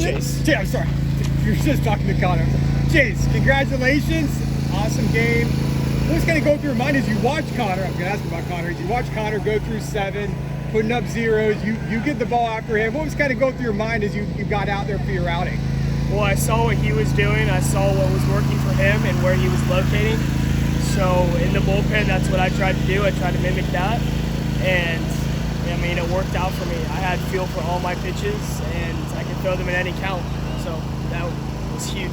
question? Chase. I'm sorry. You're just talking to Connor. Chase, congratulations. Awesome game. What was going to go through your mind as you watch Connor? I'm going to ask you about Connor. As you watch Connor go through 7, putting up zeros, you get the ball after him. What was kind of going through your mind as you got out there for your outing? Well, I saw what he was doing. I saw what was working for him and where he was locating. So in the bullpen, that's what I tried to do. I tried to mimic that. And, I mean, it worked out for me. I had feel for all my pitches, and I could throw them in any count. So that was huge.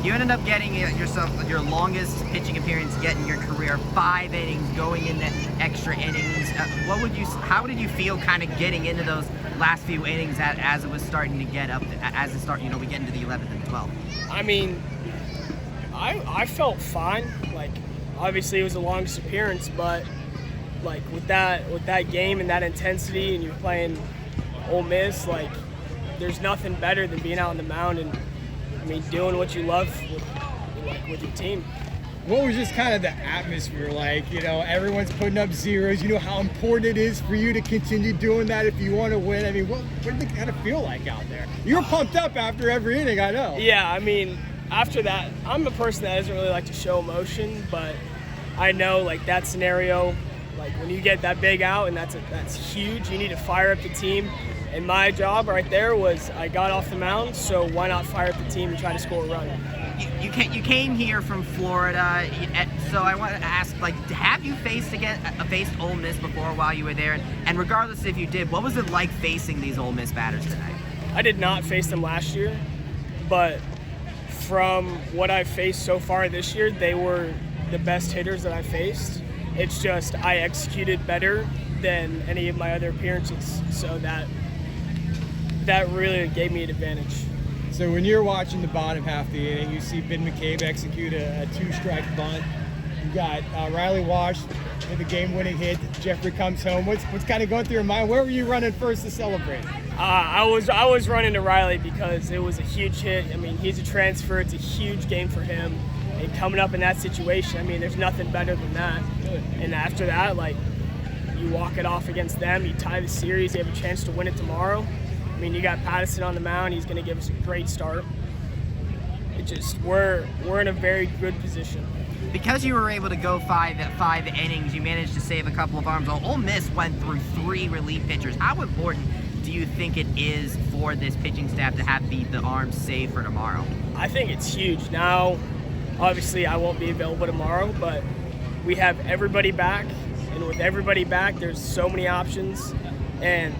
You ended up getting yourself your longest pitching appearance yet in your career, 5 innings, going into extra innings. How did you feel kind of getting into those last few innings as it was starting to get up, we get into the 11th and 12th? I mean, I felt fine. Like, obviously it was the longest appearance, but like with that game and that intensity, and you're playing Ole Miss, like there's nothing better than being out on the mound and doing what you love with your team. What was just kind of the atmosphere like? Everyone's putting up zeros. You know how important it is for you to continue doing that if you want to win. I mean, what did it kind of feel like out there? You were pumped up after every inning, I know. Yeah, I mean, after that, I'm a person that doesn't really like to show emotion, but I know like that scenario, like when you get that big out and that's huge, you need to fire up the team. And my job right there was I got off the mound, so why not fire up the team and try to score a run? You came here from Florida, so I want to ask, like, have you faced Ole Miss before while you were there? And regardless if you did, what was it like facing these Ole Miss batters tonight? I did not face them last year, but from what I've faced so far this year, they were the best hitters that I faced. It's just I executed better than any of my other appearances, so that really gave me an advantage. So when you're watching the bottom half of the inning, you see Ben McCabe execute a 2-strike bunt. You got Riley Wash with a game-winning hit. Jeffrey comes home. What's kind of going through your mind? Where were you running first to celebrate? I was running to Riley because it was a huge hit. I mean, he's a transfer. It's a huge game for him. And coming up in that situation, I mean, there's nothing better than that. And after that, like, you walk it off against them. You tie the series. You have a chance to win it tomorrow. I mean, you got Patterson on the mound. He's going to give us a great start. We're in a very good position. Because you were able to go five innings, you managed to save a couple of arms. Well, Ole Miss went through 3 relief pitchers. How important do you think it is for this pitching staff to have the arms saved for tomorrow? I think it's huge. Now, obviously, I won't be available tomorrow, but we have everybody back. And with everybody back, there's so many options. And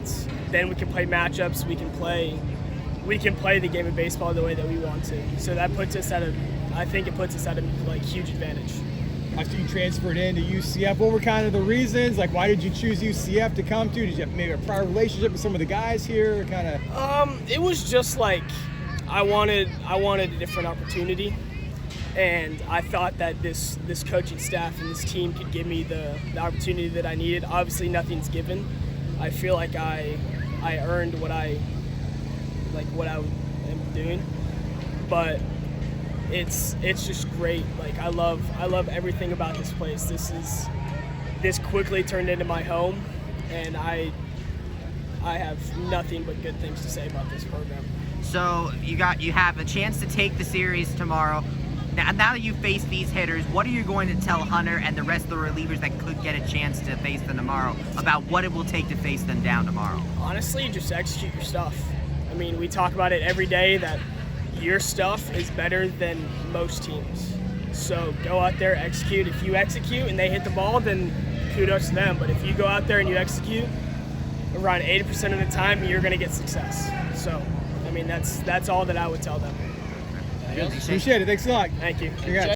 then we can play matchups. We can play the game of baseball the way that we want to. So that puts us at a huge advantage. After you transferred into UCF, what were kind of the reasons? Like, why did you choose UCF to come to? Did you have maybe a prior relationship with some of the guys here? It was just like I wanted a different opportunity, and I thought that this coaching staff and this team could give me the opportunity that I needed. Obviously, nothing's given. I feel like I earned what I am doing, but it's just great. Like I love everything about this place. This quickly turned into my home, and I have nothing but good things to say about this program. So you have a chance to take the series tomorrow. Now that you face these hitters, what are you going to tell Hunter and the rest of the relievers that could get a chance to face them tomorrow about what it will take to face them down tomorrow? Honestly, just execute your stuff. I mean, we talk about it every day that your stuff is better than most teams. So go out there, execute. If you execute and they hit the ball, then kudos to them. But if you go out there and you execute, around 80% of the time, you're going to get success. So, I mean, that's all that I would tell them. Appreciate it. Thanks a lot. Thank you. Congrats.